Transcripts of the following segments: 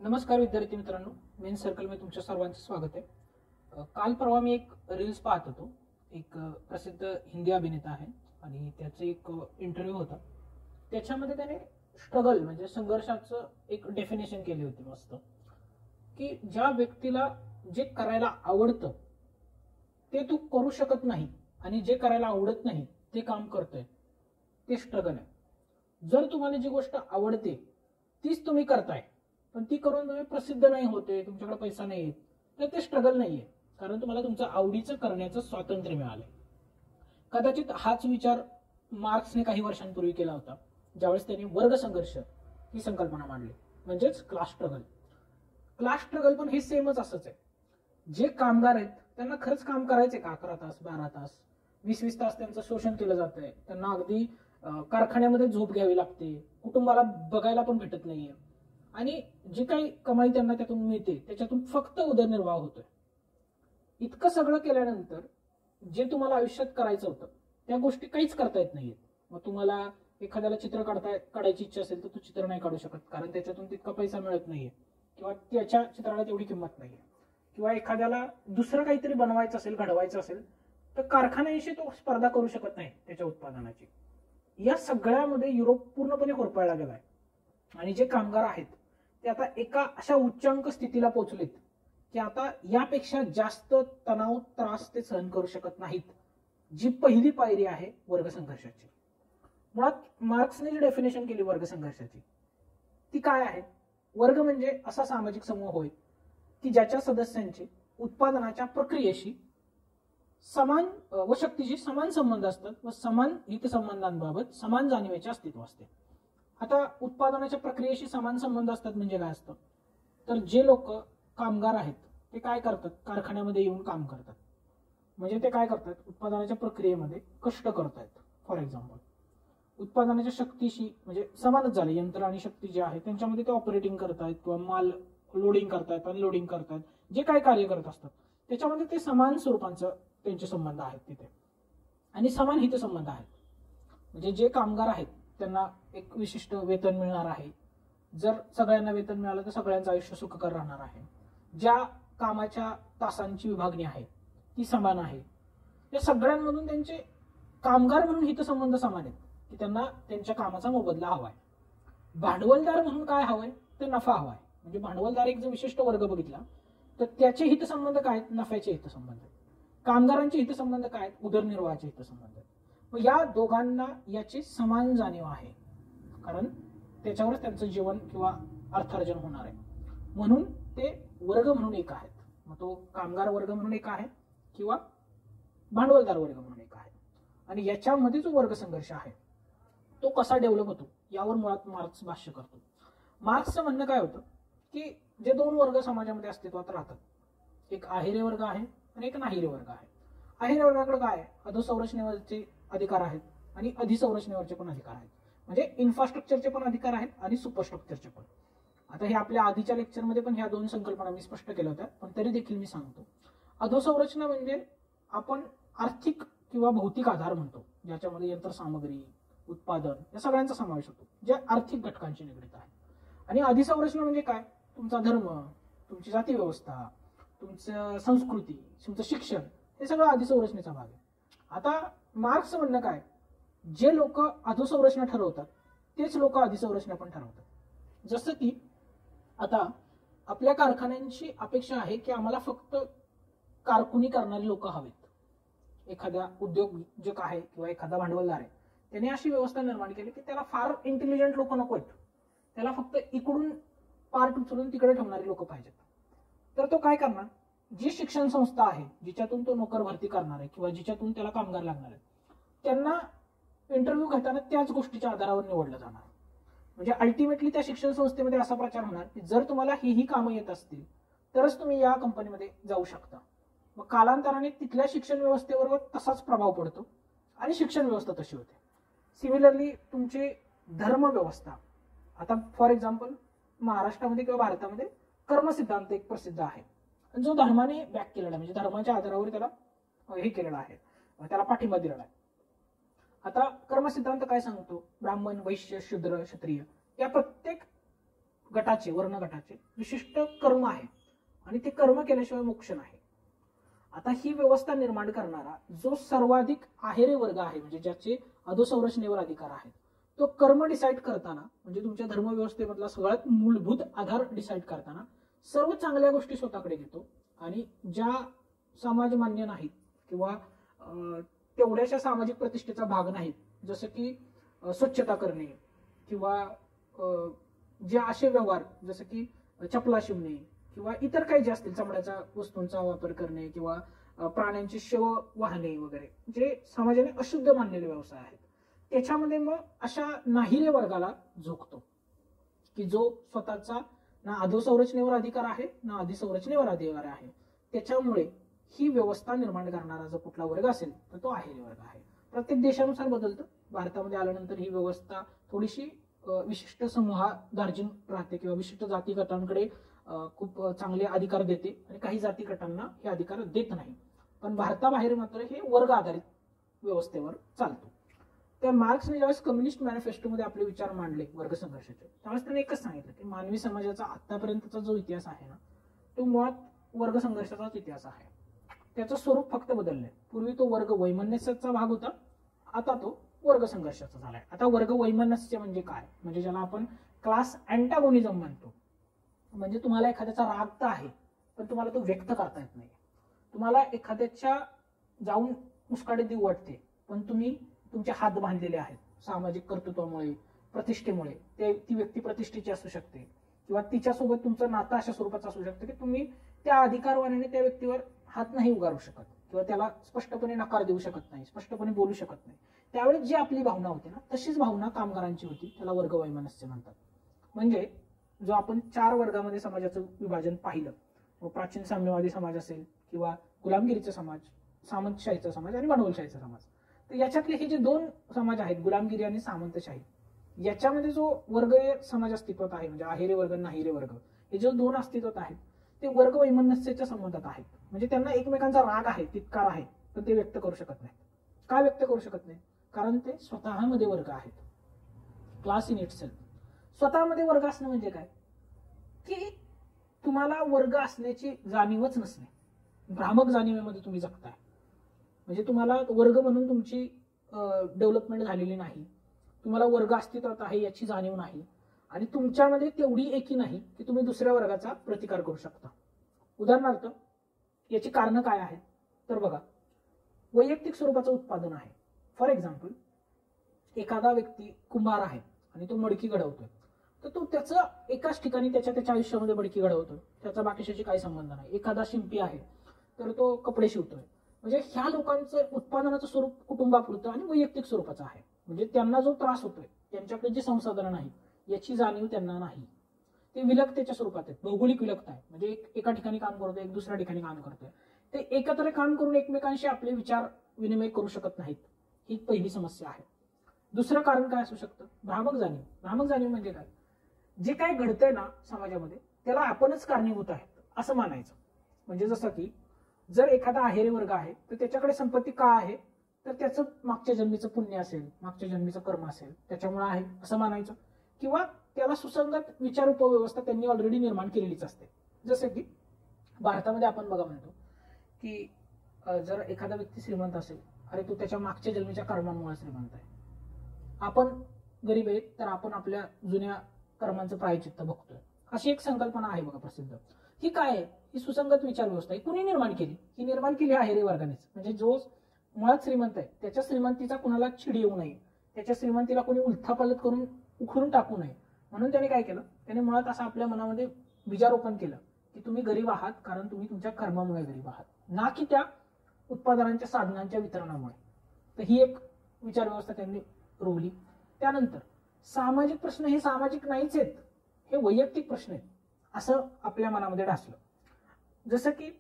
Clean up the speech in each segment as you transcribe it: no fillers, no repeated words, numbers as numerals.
नमस्कार विद्यार्थी मित्रांनो, मेन सर्कल मध्ये तुमच्या सर्वांचं स्वागत आहे। काल परवा मी एक रील्स पाहत होतो। एक प्रसिद्ध हिंदी अभिनेता आहे आणि त्याचे एक इंटरव्ह्यू होता। त्याच्यामध्ये त्याने स्ट्रगल म्हणजे संघर्षाचं एक डेफिनेशन केली होती मस्त, की ज्या व्यक्तीला जे करायला आवडतं ते तू करू शकत नाही आणि जे करायला आवडत नाही ते काम करतोय ते स्ट्रगल आहे। जर तुम्हाला जी गोष्ट आवडते तीच तुम्ही करताय पण ती करून तुम्ही प्रसिद्ध नाही होते, तुमच्याकडे पैसा नाही येत, तर ते स्ट्रगल नाहीये, कारण तुम्हाला तुमचं आवडीचं करण्याचं स्वातंत्र्य मिळालंय। कदाचित हाच विचार मार्क्सने काही वर्षांपूर्वी केला होता, ज्यावेळेस त्यांनी वर्ग संघर्ष ही संकल्पना मांडली, म्हणजेच क्लास स्ट्रगल। क्लास स्ट्रगल पण हे सेमच असंच आहे। जे कामगार आहेत त्यांना खरंच काम करायचे का 11 तास 12 तास 20-20 तास त्यांचं शोषण केलं जातंय, त्यांना अगदी कारखान्यामध्ये झोप घ्यावी लागते, कुटुंबाला बघायला पण भेटत नाहीये आणि जी काही कमाई त्यांना त्यातून मिळते त्याच्यातून फक्त उदरनिर्वाह होतोय। इतकं सगळं केल्यानंतर जे तुम्हाला आयुष्यात करायचं होतं त्या गोष्टी काहीच करता येत नाहीयेत। मग तुम्हाला एखाद्याला चित्र काढायची इच्छा असेल तर तो चित्र नाही काढू शकत, कारण त्याच्यातून तितका पैसा मिळत नाहीये किंवा त्याच्या चित्राला तेवढी किंमत नाहीये। किंवा एखाद्याला दुसरं काहीतरी बनवायचं असेल, घडवायचं असेल तर कारखान्याशी तो स्पर्धा करू शकत नाही त्याच्या उत्पादनाची। या सगळ्यामध्ये युरोप पूर्णपणे होरपळला गेलाय आणि जे कामगार आहेत ते आता एका अशा उच्चांक स्थितीला पोहोचलेत की आता यापेक्षा जास्त तणाव त्रास ते सहन करू शकत नाहीत। जी पहिली पायरी आहे वर्ग संघर्षाची। मुळात मार्क्सने जी डेफिनेशन केली वर्ग संघर्षाची ती काय आहे? वर्ग म्हणजे असा सामाजिक समूह होय की ज्याच्या सदस्यांचे उत्पादनाच्या प्रक्रियेशी समान व शक्तीशी समान संबंध असतात व समान हितसंबंधांबाबत समान जाणीवेचे अस्तित्व असते। आता उत्पादनाच्या प्रक्रियेशी समान संबंध असतात म्हणजे काय असतं? तर जे लोक कामगार आहेत ते काय करतात? कारखान्यामध्ये येऊन काम करतात, म्हणजे ते काय करतात? उत्पादनाच्या प्रक्रियेमध्ये कष्ट करतायत। फॉर एक्झाम्पल उत्पादनाच्या शक्तीशी म्हणजे समानच झाले, यंत्र आणि शक्ती जे आहे त्यांच्यामध्ये ते ऑपरेटिंग करतायत किंवा माल लोडिंग करतायत अनलोडिंग करतायत, जे काय कार्य करत असतात त्याच्यामध्ये ते समान स्वरूपांचं त्यांचे संबंध आहेत तिथे आणि समान हितसंबंध आहेत। म्हणजे जे कामगार आहेत त्यांना एक विशिष्ट वेतन मिळणार आहे। जर सगळ्यांना वेतन मिळालं तर सगळ्यांचं आयुष्य सुखकर राहणार आहे। ज्या कामाच्या तासांची विभागणी आहे ती समान आहे। या सगळ्यांमधून त्यांचे कामगार म्हणून हितसंबंध समान आहेत की त्यांना त्यांच्या कामाचा मोबदला हवाय। भांडवलदार म्हणून काय हवंय? तर नफा हवाय। म्हणजे भांडवलदार एक जो विशिष्ट वर्ग बघितला तर त्याचे हितसंबंध काय आहेत? नफ्याचे हितसंबंध आहेत। कामगारांचे हितसंबंध काय आहेत? उदरनिर्वाहाचे हितसंबंध आहेत। मग या दोघांना याची समान जाणीव आहे, कारण त्याच्यावरच त्यांचं जीवन किंवा अर्थार्जन होणार आहे, म्हणून ते वर्ग म्हणून एक आहेत। मग तो कामगार वर्ग म्हणून एक आहे किंवा भांडवलदार वर्ग म्हणून एक आहे। आणि याच्यामध्ये जो वर्ग संघर्ष आहे तो कसा डेव्हलप होतो यावर मुळात मार्क्स भाष्य करतो। मार्क्सचं म्हणणं काय होतं की जे दोन वर्ग समाजामध्ये अस्तित्वात राहतात, एक आहेरे वर्ग आहे आणि एक नाहिरे वर्ग आहे। आहेरे वर्गाकडे काय आहे? अधोसंरचनेवरचे अधिकार आहेत आणि अधिसंरचनेवरचे पण अधिकार आहेत, म्हणजे इन्फ्रास्ट्रक्चरचे पण अधिकार आहेत आणि सुपरस्ट्रक्चरचे पण। आता हे आपल्या आधीच्या लेक्चरमध्ये पण ह्या दोन संकल्पना मी स्पष्ट केल्या होत्या, पण तरी देखील मी सांगतो। अधोसंरचना म्हणजे आपण आर्थिक किंवा भौतिक आधार म्हणतो, ज्याच्यामध्ये यंत्रसामग्री उत्पादन या सगळ्यांचा समावेश होतो, जे आर्थिक घटकांशी निगडीत आहे। आणि अधिसंरचना म्हणजे काय? तुमचा धर्म, तुमची जाती व्यवस्था, तुमचं संस्कृती, तुमचं शिक्षण, हे सगळं अधिसंरचनेचा भाग आहे। आता मार्क्सचं म्हणणं काय? जे लोक अधोसंरचना ठरवतात तेच लोक अधिसंरचना पण ठरवतात। जसं की आता आपल्या कारखान्यांची अपेक्षा आहे की आम्हाला फक्त कारकुनी करणारी लोक हवेत। एखाद्या उद्योजक आहे किंवा एखादा भांडवलदार आहे त्याने अशी व्यवस्था निर्माण केली की त्याला फार इंटेलिजंट लोक नको आहेत, त्याला फक्त इकडून पार्ट उचलून तिकडे ठेवणारी लोक पाहिजेत। तर तो काय करणार? जी शिक्षण संस्था आहे जिच्यातून तो नोकर भरती करणार आहे किंवा जिच्यातून त्याला कामगार लागणार आहे त्यांना इंटरव्ह्यू घेताना त्याच गोष्टीच्या आधारावर निवडलं जाणार। म्हणजे अल्टिमेटली त्या शिक्षण संस्थेमध्ये असा प्रचार होणार की जर तुम्हाला ही कामं येत असतील तरच तुम्ही या कंपनीमध्ये जाऊ शकता। मग कालांतराने तिथल्या शिक्षण व्यवस्थेवर तसाच प्रभाव पडतो आणि शिक्षण व्यवस्था तशी होते। सिमिलरली तुमची धर्म व्यवस्था, आता फॉर एक्झाम्पल महाराष्ट्रामध्ये किंवा भारतामध्ये कर्मसिद्धांत एक प्रसिद्ध आहे जो धर्माने बॅक केलेला, म्हणजे धर्माच्या आधारावर त्याला हे केलेलं आहे, त्याला पाठिंबा दिलेला आहे। आता कर्मसिद्धांत काय सांगतो? ब्राह्मण, वैश्य, शूद्र, क्षत्रिय या प्रत्येक गटाचे, वर्ण गटाचे विशिष्ट कर्म आहे आणि ते कर्म केल्याशिवाय मोक्ष नाही. आता ही व्यवस्था निर्माण करणारा जो सर्वाधिक आहेरे वर्ग आहे, म्हणजे ज्याचे अधोसंरचनेवर अधिकार आहेत, तो कर्म डिसाईड करताना, म्हणजे तुमच्या धर्मव्यवस्थेमधला सगळ्यात मूलभूत आधार डिसाईड करताना सर्व चांगल्या गोष्टी स्वतःकडे घेतो आणि ज्या समाज मान्य नाहीत किंवा तेवढ्याशा सामाजिक प्रतिष्ठेचा भाग नाहीत, जसं की स्वच्छता करणे किंवा जे असे व्यवहार जसं की चपला शिवणे किंवा इतर काही जे असतील, चमड्याच्या वस्तूंचा वापर करणे किंवा प्राण्यांचे शव वाहने वगैरे, जे समाजाने अशुद्ध मानलेले व्यवसाय आहेत, त्याच्यामध्ये मग अशा नाहिरे वर्गाला झोकतो की जो स्वतःचा ना अधोसंरचनेवर अधिकार आहे ना अधिसंरचनेवर अधिकार आहे. त्याच्यामुळे ही व्यवस्था निर्माण करणारा जो कुठला वर्ग असेल तर तो आहेरी वर्ग आहे. प्रत्येक देशानुसार बदलतं. भारतामध्ये आल्यानंतर ही व्यवस्था थोडीशी विशिष्ट समूहाधार्जिन राहते किंवा विशिष्ट जाती गटांकडे खूप चांगले अधिकार देते आणि काही जाती गटांना हे अधिकार देत नाही. पण भारताबाहेर मात्र हे वर्ग आधारित व्यवस्थेवर चालतो. तर मार्क्सने ज्यावेळेस कम्युनिस्ट मॅनिफेस्टोमध्ये आपले विचार मांडले वर्ग संघर्षाचे, त्यावेळेस त्याने एकच सांगितलं की मानवी समाजाचा आतापर्यंतचा जो इतिहास आहे ना, तो मुळात वर्ग संघर्षाचाच इतिहास आहे. त्याचं स्वरूप फक्त बदललंय. पूर्वी तो वर्ग वैमनस्याचा भाग होता, आता तो वर्ग संघर्षाचा झालाय. आता वर्ग वैमनस्य म्हणजे काय, म्हणजे ज्याला आपण क्लास अँटागोनिझम म्हणतो. म्हणजे तुम्हाला एखाद्याचा राग तर आहे पण तुम्हाला तो व्यक्त करता येत नाही. तुम्हाला एखाद्याच्या जाऊन मुस्काडे देऊ वाटते पण तुम्ही तुमचे हात बांधलेले आहेत सामाजिक कर्तृत्वामुळे, प्रतिष्ठेमुळे. ती व्यक्ती प्रतिष्ठेची असू शकते किंवा तिच्यासोबत तुमचं नातं अशा स्वरूपाचं असू शकतं की तुम्ही त्या अधिकारवाण्याने त्या व्यक्तीवर हात नाही उगारू शकत किंवा त्याला स्पष्टपणे नकार देऊ शकत नाही, स्पष्टपणे बोलू शकत नाही. त्यावेळेस जी आपली भावना होती ना, तशीच भावना कामगारांची होती. त्याला वर्ग वैमनस्य म्हणतात. म्हणजे जो आपण 4 वर्गामध्ये समाजाचं विभाजन पाहिलं, प्राचीन साम्यवादी समाज असेल किंवा गुलामगिरीचा समाज, सामंतशाहीचा समाज आणि भांडवलशाहीचा समाज, तर याच्यातले हे जे 2 समाज आहेत, गुलामगिरी आणि सामंतशाही, याच्यामध्ये जो वर्ग समाज अस्तित्वात आहे, म्हणजे आहेरे वर्ग आणि नाहिरे वर्ग, हे जे 2 अस्तित्वात आहेत ते वर्ग वैमनस्याच्या संबंधात आहेत. म्हणजे त्यांना एकमेकांचा राग आहे, तितकार आहे, पण ते व्यक्त करू शकत नाहीत. का व्यक्त करू शकत नाही? कारण ते स्वतःमध्ये वर्ग आहेत. Class in itself. स्वतःमध्ये वर्ग असणं म्हणजे काय की तुम्हाला वर्ग असण्याची जाणीवच नसणे, भ्रामक जाणीवेमध्ये तुम्ही जगताय. म्हणजे तुम्हाला वर्ग म्हणून तुमची डेव्हलपमेंट झालेली नाही, तुम्हाला वर्ग अस्तित्वात आहे याची जाणीव नाही आणि तुमच्यामध्ये तेवढी एकी नाही की तुम्ही दुसऱ्या वर्गाचा प्रतिकार करू शकता. उदाहरणार्थ याची कारणं काय आहेत तर बघा, वैयक्तिक स्वरूपाचं उत्पादन आहे. फॉर एक्झाम्पल, एखादा व्यक्ती कुंभार आहे आणि तो मडकी घडवतोय, तर तो त्याचं एकाच ठिकाणी त्याच्या आयुष्यामध्ये मडकी घडवतोय, त्याचा बाकीशाची काही संबंध नाही. एखादा शिंपी आहे तर तो कपडे शिवतोय. म्हणजे ह्या लोकांचं उत्पादनाचं स्वरूप कुटुंबापुरतं आणि वैयक्तिक स्वरूपाचं आहे. म्हणजे त्यांना जो त्रास होतोय, त्यांच्याकडे जी संसाधनं नाहीत याची जाणीव त्यांना नाही. ते विलगतेच्या स्वरूपात आहेत, भौगोलिक विलगता आहे. म्हणजे एका ठिकाणी काम करतोय, एक दुसऱ्या ठिकाणी काम करतोय, ते एकत्र काम करून एकमेकांशी आपले विचार विनिमय करू शकत नाहीत. ही पहिली समस्या आहे. दुसरं कारण काय असू शकतं? भ्रामक जाणीव. भ्रामक जाणीव म्हणजे काय? जे काय घडतंय ना समाजामध्ये त्याला आपणच कारणीभूत आहेत असं मानायचं. म्हणजे जसं की जर एखादा आहेरे वर्ग आहे तर त्याच्याकडे संपत्ती का आहे तर त्याचं मागच्या जन्मीचं पुण्य असेल, मागच्या जन्मीचं कर्म असेल, त्याच्यामुळे आहे असं मानायचं. किंवा त्याला सुसंगत विचार उपव्यवस्था त्यांनी ऑलरेडी निर्माण केलेलीच असते. जसं की भारतामध्ये आपण बघा म्हणतो की जर एखादा व्यक्ती श्रीमंत असेल, अरे तो त्याच्या मागच्या जन्मीच्या कर्मांमुळे श्रीमंत आहे. आपण गरीब आहेत तर आपण आपल्या जुन्या कर्मांचं प्रायचित्त बघतोय, अशी एक संकल्पना आहे बघा प्रसिद्ध. ही काय आहे? ही सुसंगत विचार व्यवस्था आहे. कुणी निर्माण केली? ही निर्माण केली आहेरे वर्गानेच. म्हणजे जो मुळात श्रीमंत आहे त्याच्या श्रीमंतीचा कुणाला चिड येऊ नये, त्याच्या श्रीमंतीला कोणी उलथापालथ करून उखडून टाकू नये म्हणून त्याने काय केलं, त्याने मुळात असं आपल्या मनामध्ये बीजारोपण केलं की तुम्ही गरीब आहात कारण तुम्ही तुमच्या कर्मामुळे गरीब आहात, ना की त्या उत्पादनांच्या साधनांच्या वितरणामुळे. तर ही एक विचार व्यवस्था त्यांनी रोवली. त्यानंतर सामाजिक प्रश्न हे सामाजिक नाहीच आहेत, हे वैयक्तिक प्रश्न आहेत असं आपल्या मनामध्ये ढासलं. जसं की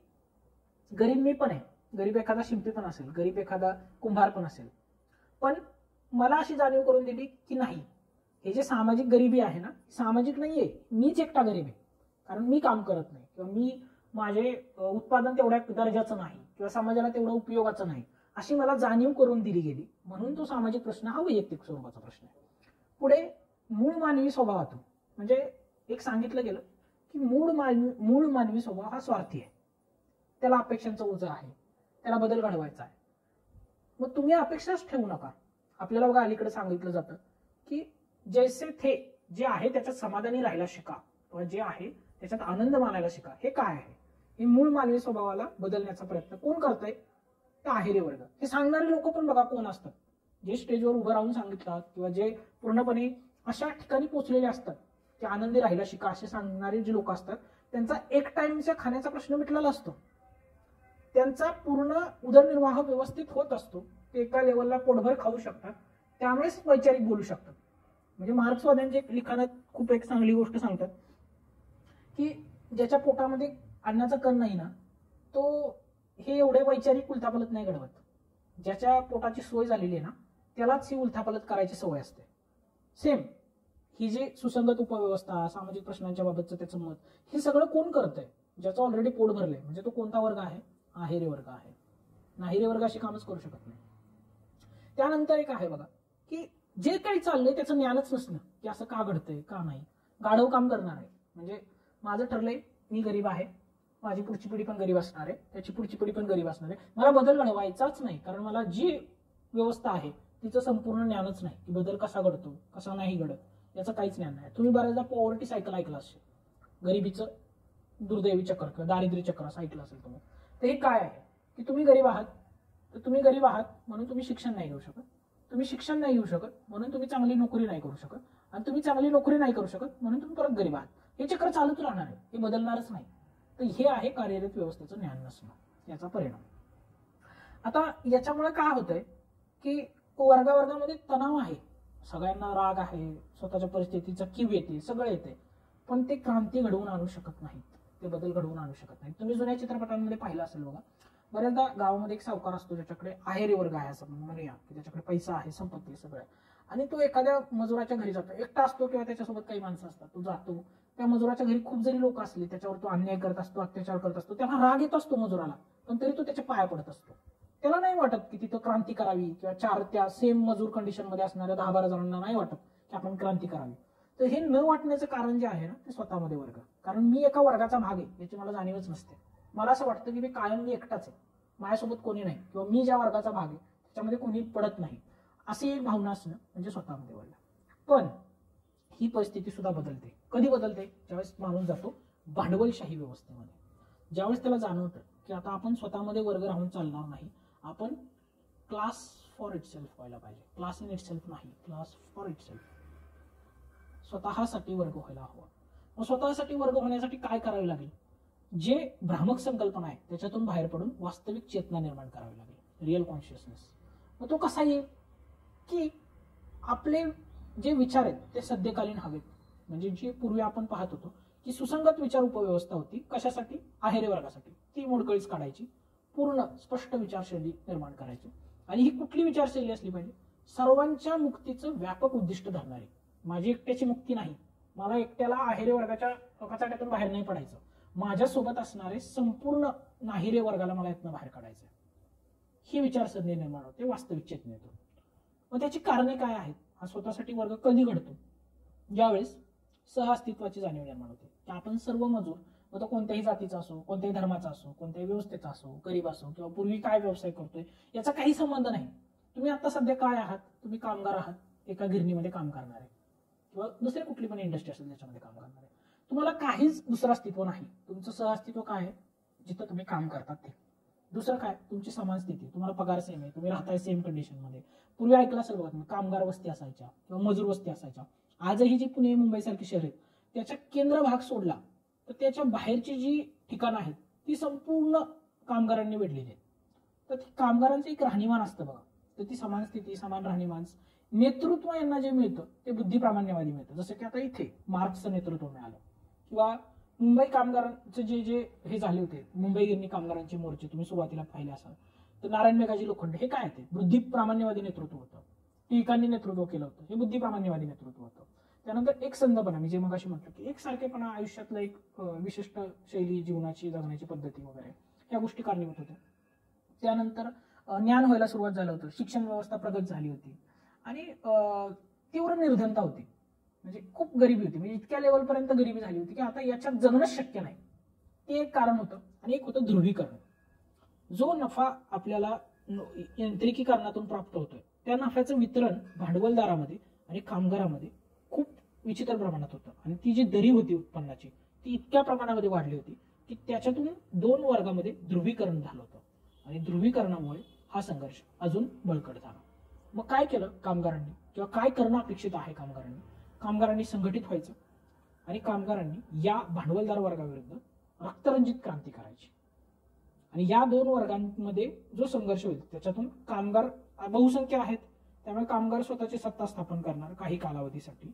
गरीब मी पण आहे, गरीब एखादा शिंपी पण असेल, गरीब एखादा कुंभार पण असेल, पण मला अशी जाणीव करून दिली की नाही, हे जे सामाजिक गरिबी आहे ना, सामाजिक नाहीये, मीच एकटा गरीब आहे कारण मी काम करत नाही किंवा मी माझे उत्पादन तेवढ्या दर्जाचं नाही किंवा समाजाला तेवढं उपयोगाचं नाही, अशी मला जाणीव करून दिली गेली. म्हणून तो सामाजिक प्रश्न हा वैयक्तिक स्वरूपाचा प्रश्न आहे. पुढे मूळ मानवी स्वभावातून, म्हणजे एक सांगितलं गेलं की मूळ मानवी स्वभाव हा स्वार्थी आहे, त्याला अपेक्षांचं ओझं आहे, त्याला बदल घडवायचा आहे. मग तुम्ही अपेक्षाच ठेवू नका. आपल्याला बघा अलीकडे सांगितलं जातं की जैसे थे, जे आहे त्याच्यात समाधानी राहायला शिका, किंवा जे आहे त्याच्यात आनंद मानायला शिका. हे काय आहे? हे मूळ मानवी स्वभावाला बदलण्याचा प्रयत्न कोण करतंय? ते आहेरी वर्ग. हे सांगणारे लोक पण बघा कोण असतात, जे स्टेजवर उभं राहून सांगिततात किंवा जे पूर्णपणे अशा ठिकाणी पोहोचलेले असतात की आनंदी राहायला शिका असे सांगणारे जे लोक असतात, त्यांचा एक टाइमच्या खाण्याचा प्रश्न मिटलेला असतो, त्यांचा पूर्ण उदरनिर्वाह व्यवस्थित होत असतो, ते एका लेवलला पोटभर खाऊ शकतात, त्यामुळेच वैचारिक बोलू शकतात. म्हणजे मार्क्सवाद्यांचे लिखाणात खूप एक चांगली गोष्ट सांगतात की ज्याच्या पोटामध्ये अन्नाचा कण नाही ना, तो हे एवढे वैचारिक उलथापालथ नाही घडवत. ज्याच्या पोटाची सोय झालेली आहे ना, त्यालाच ही उलथापालथ करायची सवय असते. सेम ही जी सुसंगत उपव्यवस्था, सामाजिक प्रश्नांच्या बाबतचं त्याचं मत, हे सगळं कोण करतंय? ज्याचं ऑलरेडी पोट भरलंय. म्हणजे तो कोणता वर्ग आहे? आहेरी वर्ग आहे. नाहिरी वर्ग अशी कामच करू शकत नाही. त्यानंतर एक आहे बघा की जे काही चाललंय त्याचं ज्ञानच नसणं, की असं का घडतंय का नाही. गाढव काम करणार आहे. म्हणजे माझं ठरलंय, मी गरीब आहे, माझी पुढची पिढी पण गरीब असणार आहे, त्याची पुढची पिढी पण गरीब असणार आहे, मला बदल घडवायचाच नाही, कारण मला जी व्यवस्था आहे तिचं संपूर्ण ज्ञानच नाही की बदल कसा घडतो कसा नाही घडत, याचं काहीच ज्ञान नाही. तुम्ही बऱ्याचदा पॉवर्टी सायकल ऐकलं असेल, गरिबीचं दुर्दैवी चक्र किंवा दारिद्र्य चक्र असं ऐकलं असेल तुम्ही. तर हे काय आहे की तुम्ही गरीब आहात, तर तुम्ही गरीब आहात म्हणून तुम्ही शिक्षण नाही घेऊ शकत, तुम्ही शिक्षण नाही घेऊ शकत म्हणून तुम्ही चांगली नोकरी नाही करू शकत, आणि तुम्ही चांगली नोकरी नाही करू शकत म्हणून तुम्ही परत गरीब आहात. हे चक्र चालूच राहणार आहे, हे बदलणारच नाही. तर हे आहे कार्यरत व्यवस्थेचं ज्ञान नसणं, याचा परिणाम. आता याच्यामुळे काय होतंय की वर्गावर्गामध्ये तणाव आहे, सगळ्यांना राग आहे, स्वतःच्या परिस्थितीचा कीव येते, सगळं येते, पण ते क्रांती घडवून आणू शकत नाहीत, ते बदल घडवून आणू शकत नाहीत. तुम्ही जुन्या चित्रपटांमध्ये पाहिलं असेल बघा, बऱ्याचदा गावामध्ये एक सावकार असतो ज्याच्याकडे आहेरी वर्ग आहे असं म्हणूया, की त्याच्याकडे पैसा आहे, संपत्ती सगळं, आणि तो एखाद्या मजुराच्या घरी जातो, एकटा असतो किंवा त्याच्यासोबत काही माणसं असतात, तो जातो त्या मजुराच्या घरी. खूप जरी लोक असले त्याच्यावर तो अन्याय करत असतो, अत्याचार करत असतो, त्याला राग येत असतो मजुराला, पण तरी तो त्याच्या पाया पडत असतो. त्याला नाही वाटत की तिथं क्रांती करावी, किंवा चार त्या सेम मजूर कंडिशन मध्ये असणाऱ्या 10-12 जणांना नाही वाटत की आपण क्रांती करावी. तर हे न वाटण्याचं कारण जे आहे ना, ते स्वतःमध्ये वर्ग. कारण मी एका वर्गाचा भाग आहे याची मला जाणीवच नसते. मला असं वाटतं की मी कायम मी एकटाच आहे, माझ्यासोबत कोणी नाही, किंवा मी ज्या वर्गाचा भाग आहे त्याच्यामध्ये कोणी पडत नाही, अशी एक भावना असणं म्हणजे स्वतःमध्ये वर्ग. पण ही परिस्थिती सुद्धा बदलते. कधी बदलते? ज्यावेळेस माणूस जातो भांडवलशाही व्यवस्थेमध्ये. ज्यावेळेस त्याला जाणवतं की आता आपण स्वतःमध्ये वर्ग राहून चालणार नाही, आपण क्लास फॉर इटसेल्फ व्हायला पाहिजे. क्लास इन इटसेल्फ नाही, क्लास फॉर इटसेल्फ. स्वतःसाठी वर्ग व्हायला हवा. मग स्वतःसाठी वर्ग होण्यासाठी काय करावे लागेल? जे भ्रामक संकल्पना आहे त्याच्यातून बाहेर पडून वास्तविक चेतना निर्माण करावी लागेल, रिअल कॉन्शियसनेस. मग तो कसा येईल? की आपले जे विचार आहेत ते सद्यकालीन हवेत. म्हणजे जी पूर्वी आपण पाहत होतो की सुसंगत विचार उपव्यवस्था होती, कशासाठी? आहेरी वर्गासाठी. ती मोडकळीच काढायची, पूर्ण स्पष्ट विचारशैली निर्माण करायची. आणि ही कुठली विचारशैली असली पाहिजे? सर्वांच्या मुक्तीचं व्यापक उद्दिष्ट धरणारी. माझी एकट्याची मुक्ती नाही, मला एकट्याला आहेरी वर्गाच्या कचाट्यातून बाहेर नाही पडायचं, माझ्यासोबत असणारे संपूर्ण नाहिरे वर्गाला मला यातनं बाहेर काढायचं. ही विचारसरणी निर्माण होते वास्तविक चेतनेतून. मग त्याची कारणे काय आहेत? हा स्वतःसाठी वर्ग कधी घडतो? ज्यावेळेस सहअस्तित्वाची जाणीव निर्माण होते की आपण सर्व मजूर, मग तो कोणत्याही जातीचा असो, कोणत्याही धर्माचा असो, कोणत्याही व्यवस्थेचा असो, गरीब असो किंवा पूर्वी काय व्यवसाय करतोय याचा काही संबंध नाही. तुम्ही आता सध्या काय आहात? तुम्ही कामगार आहात, एका गिरणीमध्ये काम करणारे, किंवा दुसरी कुठली पण इंडस्ट्री असेल त्याच्यामध्ये काम करणारे. तुम्हाला काहीच दुसरं अस्तित्व नाही. तुमचं सहअस्तित्व काय आहे? जिथं तुम्ही काम करतात ते. दुसरं काय? तुमची समान स्थिती, तुम्हाला पगार सेम आहे, तुम्ही राहताय सेम कंडिशनमध्ये. पूर्वी ऐकलं असेल बघा तुम्ही, कामगार वस्ती असायच्या किंवा मजूर वस्ती असायच्या. आजही जी पुणे मुंबई सारखी शहर आहेत त्याच्या केंद्र भाग सोडला तर त्याच्या बाहेरची जी ठिकाणं आहेत ती संपूर्ण कामगारांनी वेढलेली आहेत. तर कामगारांचं एक राहणीमान असतं बघा, तर ती समान स्थिती, समान राहणीमान, नेतृत्व यांना जे मिळतं ते बुद्धिप्रामाण्यवादी मिळतं. जसं की आता इथे मार्क्सचं नेतृत्व मिळालं, किंवा मुंबई कामगारांचे जे जे हे झाले होते, मुंबई गिरणी कामगारांचे मोर्चे तुम्ही सुरुवातीला पाहिले असाल, तर नारायण मेघाजी लोखंडे हे काय ते बुद्धिप्रामाण्यवादी नेतृत्व होतं. टिळकांनी नेतृत्व केलं होतं, हे बुद्धिप्रामाण्यवादी नेतृत्व होतं. त्यानंतर एक संघपणा, मी जे मगाशी म्हटलं की एक सारखेपणा, आयुष्यातलं एक विशिष्ट शैली, जीवनाची जगण्याची पद्धती वगैरे, ह्या गोष्टी कारणीभूत होत्या. त्यानंतर ज्ञान व्हायला सुरुवात झालं होतं, शिक्षण व्यवस्था प्रगत झाली होती, आणि तीव्र निर्धनता होती. म्हणजे खूप गरिबी होती, म्हणजे इतक्या लेवलपर्यंत गरिबी झाली होती की आता याच्यात जगणंच शक्य नाही. ते एक कारण होतं. आणि एक होतं ध्रुवीकरण. जो नफा आपल्याला यांत्रिकीकरणातून प्राप्त होतोय त्या नफ्याचं वितरण भांडवलदारामध्ये आणि कामगारामध्ये खूप विचित्र प्रमाणात होतं. आणि ती जी दरी होती उत्पन्नाची ती इतक्या प्रमाणामध्ये वाढली होती की त्याच्यातून दोन वर्गामध्ये ध्रुवीकरण झालं होतं. आणि ध्रुवीकरणामुळे हा संघर्ष अजून बळकट झाला. मग काय केलं कामगारांनी, किंवा काय करणं अपेक्षित आहे कामगारांनी? कामगारांनी संघटित व्हायचं आणि कामगारांनी या भांडवलदार वर्गाविरुद्ध रक्तरंजित क्रांती करायची. आणि या दोन वर्गांमध्ये जो संघर्ष होईल त्याच्यातून कामगार बहुसंख्य आहेत, त्यामुळे कामगार स्वतःची सत्ता स्थापन करणार काही कालावधीसाठी.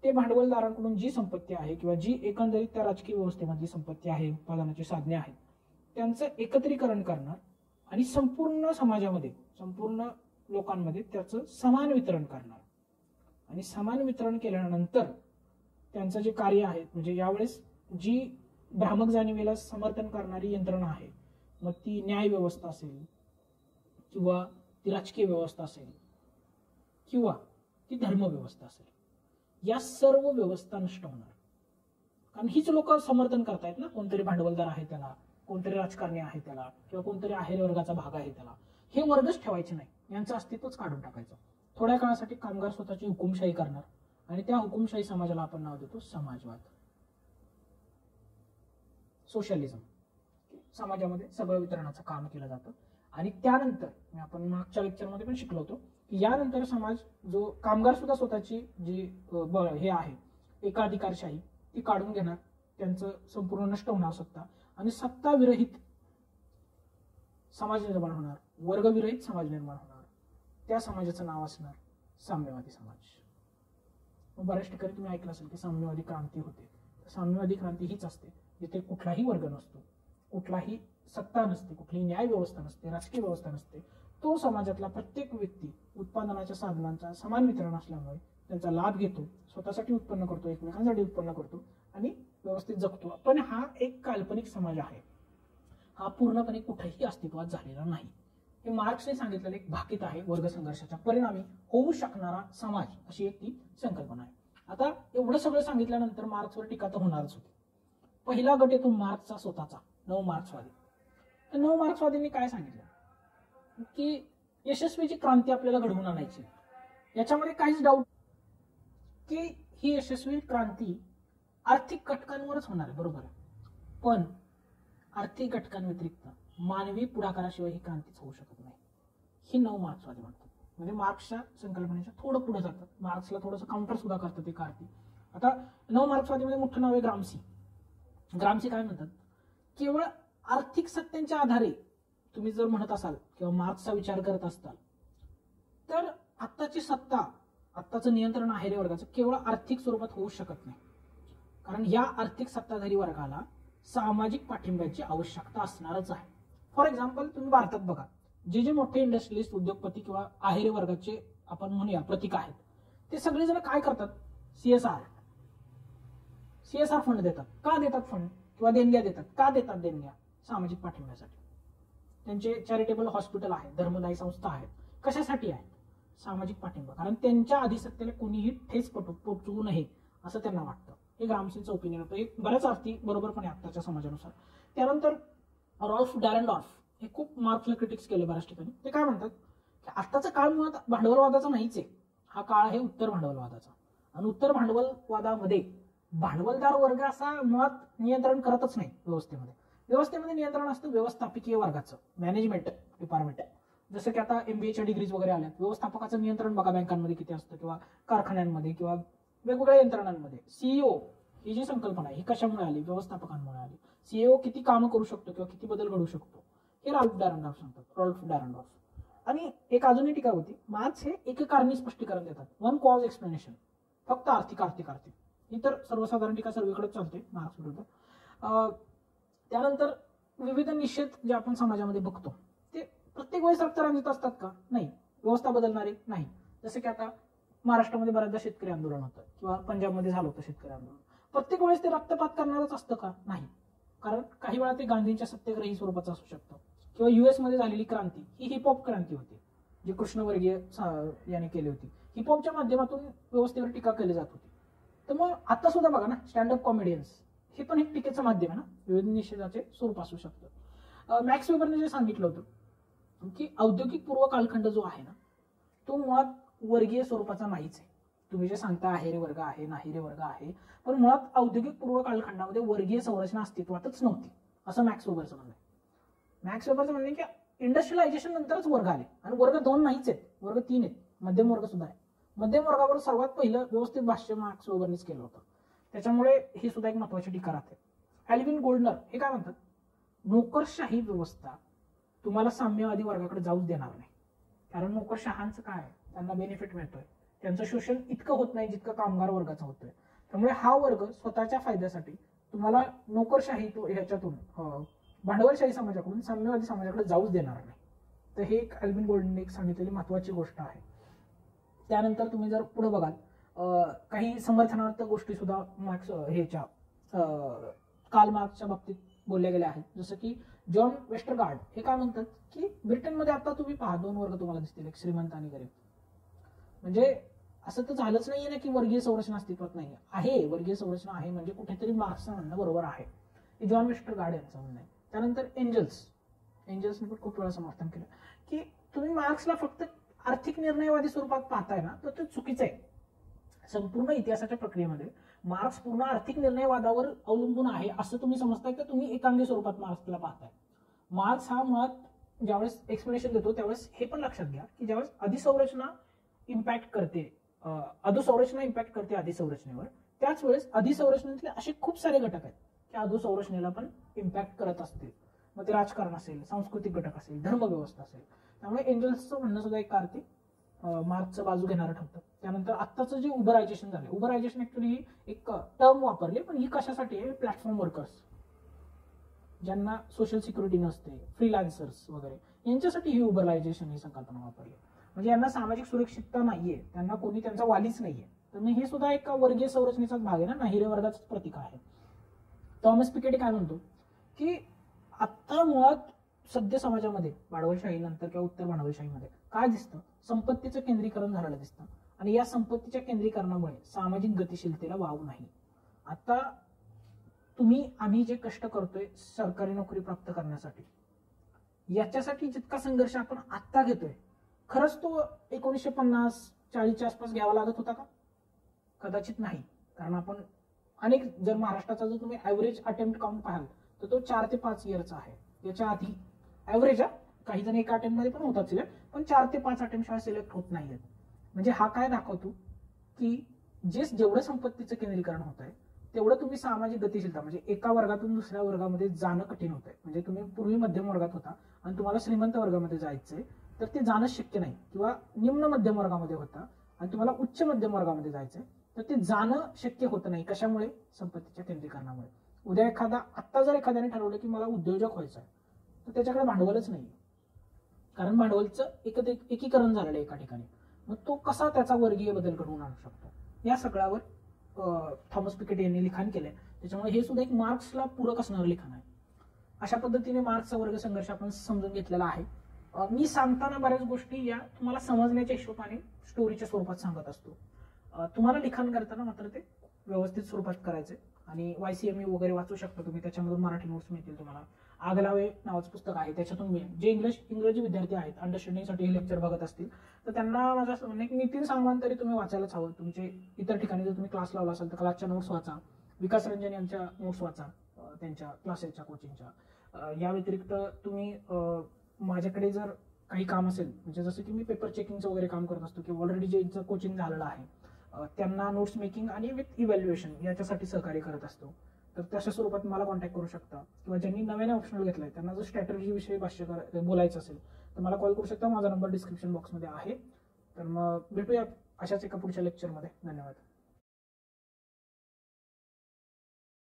ते भांडवलदारांकडून जी संपत्ती आहे किंवा जी एकंदरीत त्या राजकीय व्यवस्थेमधली संपत्ती आहे, उत्पादनाची साधने आहेत, त्यांचं एकत्रीकरण करणार आणि संपूर्ण समाजामध्ये, संपूर्ण लोकांमध्ये त्याचं समान वितरण करणार. आणि समान वितरण केल्यानंतर त्यांचं जे कार्य आहे, म्हणजे यावेळेस जी भ्रामक जाणीवेला समर्थन करणारी यंत्रणा आहे, मग ती न्याय व्यवस्था असेल किंवा ती राजकीय व्यवस्था असेल किंवा ती धर्म व्यवस्था असेल, या सर्व व्यवस्था नष्ट होणार. कारण हीच लोक समर्थन करतायत ना, कोणतरी भांडवलदार आहे त्याला, कोणतरी राजकारणी आहे त्याला, किंवा कोणतरी आहेर वर्गाचा भाग आहे त्याला. हे वर्गच ठेवायचे नाही, यांचं अस्तित्वच काढून टाकायचं. थोड्या काळासाठी कामगार स्वतःची हुकुमशाही करणार आणि त्या हुकुमशाही समाजाला आपण नाव देतो समाजवाद, सोशलिझम. समाजामध्ये सगळं वितरणाचं काम केलं जातं. आणि त्यानंतर आपण मागच्या लेक्चरमध्ये पण शिकलो होतो की यानंतर समाज जो कामगार सुद्धा स्वतःची जी हे आहे एकाधिकारशाही ती काढून घेणार, त्यांचं संपूर्ण नष्ट होणार सत्ता, आणि सत्ता विरहित समाज निर्माण होणार, वर्गविरहित समाज निर्माण होणार. त्या समाजाचं नाव असणार साम्यवादी समाज. बऱ्याच ठिकाणी तुम्ही ऐकलं असेल की साम्यवादी क्रांती होते. साम्यवादी क्रांती हीच असते जिथे कुठलाही वर्ग नसतो, कुठलाही सत्ता नसते, कुठलीही न्याय व्यवस्था नसते, राजकीय व्यवस्था नसते. तो समाजातला प्रत्येक व्यक्ती उत्पादनाच्या साधनांचा समान वितरण असल्यामुळे त्यांचा लाभ घेतो, स्वतःसाठी उत्पन्न करतो, एकमेकांसाठी उत्पन्न करतो आणि व्यवस्थित जगतो. पण हा एक काल्पनिक समाज आहे, हा पूर्णपणे कुठेही अस्तित्वात झालेला नाही. हे मार्क्सने सांगितलेलं एक भाकीत आहे वर्ग संघर्षाच्या परिणामी होऊ शकणारा समाज, अशी एक ती संकल्पना आहे. आता एवढं सगळं सांगितल्यानंतर मार्क्सवर टीका तर होणारच होती. पहिला गट येतो मार्क्सचा स्वतःचा, नवमार्क्सवादी. तर नवमार्क्सवादींनी काय सांगितलं की यशस्वीची क्रांती आपल्याला घडवून आणायची, याच्यामध्ये काहीच डाऊट की ही यशस्वी क्रांती आर्थिक घटकांवरच होणार आहे, बरोबर आहे. पण आर्थिक घटकांव्यतिरिक्त मानवी पुढाकाराशिवाय ही क्रांतीच होऊ शकत नाही, ही नवमार्क्सवादी म्हणतात. म्हणजे मार्क्सच्या संकल्पनेच्या थोडं पुढे जातात, मार्क्सला थोडंसं काउंटर सुद्धा करतात ते कार्ती. आता नवमार्क्सवादीमध्ये मोठं नाव आहे ग्रामसी. ग्रामसी काय म्हणतात, केवळ आर्थिक सत्यांच्या आधारे तुम्ही जर म्हणत असाल किंवा मार्क्सचा विचार करत असताल तर आत्ताची सत्ता, आत्ताचं नियंत्रण आहे रे वर्गाचं केवळ आर्थिक स्वरूपात होऊ शकत नाही. कारण या आर्थिक सत्ताधारी वर्गाला सामाजिक पाठिंब्याची आवश्यकता असणारच आहे. फॉर एक्झाम्पल तुम्ही भारतात बघा, जे जे मोठे इंडस्ट्रियलिस्ट, उद्योगपती किंवा आहेरी वर्गाचे आपण म्हणूया प्रतीक आहेत, ते सगळेजण काय करतात, सीएसआर फंड देतात. का देतात फंड किंवा देणग्या देतात? का देतात देणग्या? सामाजिक पाठिंब्यासाठी. त्यांचे चॅरिटेबल हॉस्पिटल आहे, धर्मदायी संस्था आहेत, कशासाठी आहेत? सामाजिक पाठिंबा. कारण त्यांच्या अधिसत्तेला कोणीही ठेस पोचवू नये असं त्यांना वाटतं. हे ग्रामसीचं ओपिनियन होतं. एक बऱ्याच अर्थी बरोबर पण आहे आत्ताच्या समाजानुसार. त्यानंतर रॉल्फ डॅरेनडॉर्फ हे खूप मार्क्सला क्रिटिक्स केले बऱ्याच ठिकाणी. ते काय म्हणतात की आत्ताचा काळ मुळात भांडवलवादाचा नाहीच आहे, हा काळ आहे उत्तर भांडवलवादाचा. आणि उत्तर भांडवलवादामध्ये भांडवलदार वर्ग असा मुळात नियंत्रण करतच नाही व्यवस्थेमध्ये. व्यवस्थेमध्ये नियंत्रण असतं व्यवस्थापकीय वर्गाचं, मॅनेजमेंट डिपार्टमेंट. जसं की आता MBAच्या डिग्रीज वगैरे आल्यात, व्यवस्थापकाचं नियंत्रण बघा बँकांमध्ये किती असतं किंवा कारखान्यांमध्ये किंवा वेगवेगळ्या यंत्रणांमध्ये. सीईओ ही जी संकल्पना आहे ही कशामुळे आली? व्यवस्थापकांमुळे आली. सीईओ किती कामं करू शकतो किंवा किती बदल घडू शकतो हे रॉल्फ डॅरेनडॉर्फ सांगतात, रॉल्फ डॅरेनडॉर्फ. आणि एक अजूनही टीका होती, मार्क्स हे एककारणी स्पष्टीकरण देतात, वन कॉज एक्सप्लेनेशन, फक्त आर्थिक आर्थिक आर्थिक. ही तर सर्वसाधारण टीका सर्वीकडेच चालते मार्क्स विरुद्ध. त्यानंतर विविध निषेध जे आपण समाजामध्ये बघतो ते प्रत्येक वेळेस रक्तरंजित असतात का? नाही. व्यवस्था बदलणारे नाही. जसं की आता महाराष्ट्रामध्ये बऱ्याचदा शेतकरी आंदोलन होतं किंवा पंजाबमध्ये झालं होतं शेतकरी आंदोलन. प्रत्येक वेळेस ते रक्तपात करणारच असतं का? नाही. कारण काही वेळा ते गांधींच्या सत्याग्रही स्वरूपाचं असू शकतं. किंवा US मध्ये झालेली क्रांती ही हिपहॉप क्रांती होती, जी कृष्णवर्गीय याने केली होती. हिपहॉपच्या माध्यमातून व्यवस्थेवर टीका केली जात होती. तर मग आता सुद्धा बघा ना, स्टँडअप कॉमेडियन्स हे पण एक टीकेचं माध्यम आहे ना, विविध निषेधाचे स्वरूप असू शकतं. मॅक्स वेबरने जे सांगितलं होतं की औद्योगिक पूर्व कालखंड जो आहे ना, तो मुळात वर्गीय स्वरूपाचा नाहीच आहे. तुम्ही जे सांगता आहे रे वर्ग आहे, नाही रे वर्ग आहे, पण मुळात औद्योगिक पूर्व कालखंडामध्ये वर्गीय संरचना अस्तित्वातच नव्हती, असं मॅक्स वेबरचं म्हणणं आहे. मॅक्स वेबरचं म्हणणं आहे की इंडस्ट्रियलायझेशन नंतरच वर्ग आले, आणि वर्ग 2 नाहीच आहेत, वर्ग 3 आहेत, मध्यम वर्ग सुद्धा आहे. मध्यम वर्गावर सर्वात पहिलं व्यवस्थित भाष्य मॅक्स वेबरनेच केलं होतं. त्याच्यामुळे ही सुद्धा एक महत्वाची टीका राहते. एल्विन गोल्डनर हे काय म्हणतात, नोकरशाही व्यवस्था तुम्हाला साम्यवादी वर्गाकडे जाऊच देणार नाही. कारण नोकरशहांचं काय, त्यांना बेनिफिट मिळतोय, त्यांचं शोषण इतकं होत नाही जितकं कामगार वर्गाचं होतोय. त्यामुळे हा वर्ग स्वतःच्या फायद्यासाठी तुम्हाला नोकरशाही ह्याच्यातून भांडवलशाही समाजाकडून साम्यवादी समाजाकडे जाऊच देणार नाही. तर हे एक एल्विन गोल्डनने एक सांगितलेली महत्वाची गोष्ट आहे. त्यानंतर तुम्ही जर पुढे बघाल, काही समर्थनार्थ गोष्टी सुद्धा मार्क्स ह्याच्या कार्ल मार्क्सच्या बाबतीत बोलल्या गेल्या आहेत. जसं की जॉन वेस्टरगार्ड हे काय म्हणतात की ब्रिटनमध्ये आता तुम्ही पहा 2 वर्ग तुम्हाला दिसतील, एक श्रीमंत आणि गरीब. म्हणजे असं तर झालंच नाहीये ना की वर्गीय संरचना अस्तित्वात नाही आहे, वर्गीय संरचना आहे, म्हणजे कुठेतरी मार्क्सचं म्हणणं बरोबर आहे. हे जॉन वेस्टरगार्ड यांचं म्हणणं आहे. त्यानंतर एंजल्सने पण खूप वेळा समर्थन केलं की तुम्ही मार्क्सला फक्त आर्थिक निर्णयवादी स्वरूपात पाहताय ना, तर ते चुकीचं आहे. संपूर्ण इतिहासाच्या प्रक्रियेमध्ये मार्क्स पूर्ण आर्थिक निर्णयवादावर अवलंबून आहे असं तुम्ही समजताय का तुम्ही एकांगी स्वरूपात मार्क्सला पाहताय. मार्क्स हा मुळात ज्यावेळेस एक्सप्लेनेशन देतो त्यावेळेस हे पण लक्षात घ्या की ज्यावेळेस अधिसंरचना इम्पॅक्ट करते, अधोसंरचना इम्पॅक्ट करते अधिसंरचनेवर, त्याच वेळेस अधिसंरचनेतले असे खूप सारे घटक आहेत की अधोसंरचनेला पण इम्पॅक्ट करत असतील. मग ते राजकारण असेल, सांस्कृतिक घटक असेल, धर्मव्यवस्था असेल. त्यामुळे एंजल्सचं म्हणणं सुद्धा एक अर्थी मार्क्सचं बाजू घेणारं ठरतं. त्यानंतर आत्ताचं जे उबरायझेशन झालं, उबरायझेशन ऍक्च्युली एक टर्म वापरली, पण ही कशासाठी आहे, प्लॅटफॉर्म वर्कर्स ज्यांना सोशल सिक्युरिटी नसते, फ्रीलान्सर्स वगैरे, यांच्यासाठी ही उबरायझेशन ही संकल्पना वापरली. म्हणजे यांना सामाजिक सुरक्षितता नाहीये, त्यांना कोणी त्यांचा वालीच नाहीये. तर हे सुद्धा एक वर्गीय संरचनेचाच भाग आहे ना, नाहिरे वर्गाचं प्रतीक आहे. थॉमस पिकेटी काय म्हणतो की आता मुळात सद्य समाजामध्ये भांडवलशाही नंतर किंवा उत्तर भांडवलशाहीमध्ये काय दिसतं, संपत्तीचं केंद्रीकरण झालेलं दिसतं, आणि या संपत्तीच्या केंद्रीकरणामुळे सामाजिक गतिशीलतेला वाव नाही. आता आम्ही जे कष्ट करतोय सरकारी नोकरी प्राप्त करण्यासाठी, याच्यासाठी जितका संघर्ष आपण आत्ता घेतोय, खरंच तो 1950-40च्या आसपास घ्यावा लागत होता का? कदाचित नाही. कारण आपण जर महाराष्ट्राचा जर तुम्ही ऍव्हरेज अटेम्प्ट काउंट पाहाल तर तो 4 ते 5 इयरचा आहे. याच्या आधी ऍव्हरेज, काही जण एका अटेम्प्ट मध्ये पण होतात सिलेक्ट, पण 4 ते 5 अटेम्प्ट शिवाय सिलेक्ट होत नाहीयेत. म्हणजे हा काय दाखवतो की जेवढं संपत्तीचं केंद्रीकरण होत आहे तेवढं तुम्ही सामाजिक गतिशीलता, म्हणजे एका वर्गातून दुसऱ्या वर्गामध्ये जाणं कठीण होत आहे. म्हणजे तुम्ही पूर्वी मध्यम वर्गात होता आणि तुम्हाला श्रीमंत वर्गामध्ये जायचंय तर ते जाणं शक्य नाही, किंवा निम्न मध्यम वर्गामध्ये होता आणि तुम्हाला उच्च मध्यम वर्गामध्ये जायचंय तर ते जाणं शक्य होत नाही. कशामुळे? संपत्तीच्या केंद्रीकरणामुळे. उद्या आत्ता जर एखाद्याने ठरवलं की मला उद्योजक व्हायचं आहे तर त्याच्याकडे भांडवलच नाही, कारण भांडवलचं एकीकरण झालेलं आहे एका ठिकाणी. मग तो कसा त्याचा वर्गीय बदल घडवून आणू शकतो, या सगळ्यावर थॉमस पिकेटी यांनी लिखाण केलंय. त्याच्यामुळे हे सुद्धा एक मार्क्सला पूरक असणारं लिखाण आहे. अशा पद्धतीने मार्क्सचा वर्ग संघर्ष आपण समजून घेतलेला आहे. मी सांगताना बऱ्याच गोष्टी या तुम्हाला समजण्याच्या हिशोबाने स्टोरीच्या स्वरूपात सांगत असतो. तुम्हाला लिखाण करताना मात्र ते व्यवस्थित स्वरूपात करायचे. आणि YCME वगैरे वाचू शकता तुम्ही, त्याच्यामधून मराठी नोट्स मिळतील तुम्हाला. आगलावे नावाचं पुस्तक आहे, त्याच्यातून मिळेल. जे इंग्रजी विद्यार्थी आहेत, अंडरस्टँडिंगसाठी हे लेक्चर बघत असतील तर त्यांना माझं असं म्हणणं आहे की नितीन सांगवान तरी तुम्ही वाचायलाच हवं. तुमचे इतर ठिकाणी जर तुम्ही क्लास लावला असाल तर क्लासच्या नोट्स वाचा, विकास रंजन यांच्या नोट्स वाचा, त्यांच्या क्लासेसच्या कोचिंगच्या. या व्यतिरिक्त तुम्ही माझ्याकडे जर काही काम असेल, म्हणजे जसं की मी पेपर चेकिंगचं वगैरे काम करत असतो, किंवा ऑलरेडी जे कोचिंग झालेलं आहे त्यांना नोट्स मेकिंग आणि विथ इव्हॅल्युएशन याच्यासाठी सहकार्य करत असतो. तर तशा स्वरूपात मला कॉन्टॅक्ट करू शकता. किंवा ज्यांनी नव्याने ऑप्शनल घेतलाय त्यांना जर स्ट्रॅटेजी विषयी बोलायचं असेल तर मला कॉल करू शकता. माझा नंबर डिस्क्रिप्शन बॉक्समध्ये आहे. तर मग भेटूया अशाच एका पुढच्या लेक्चरमध्ये. धन्यवाद.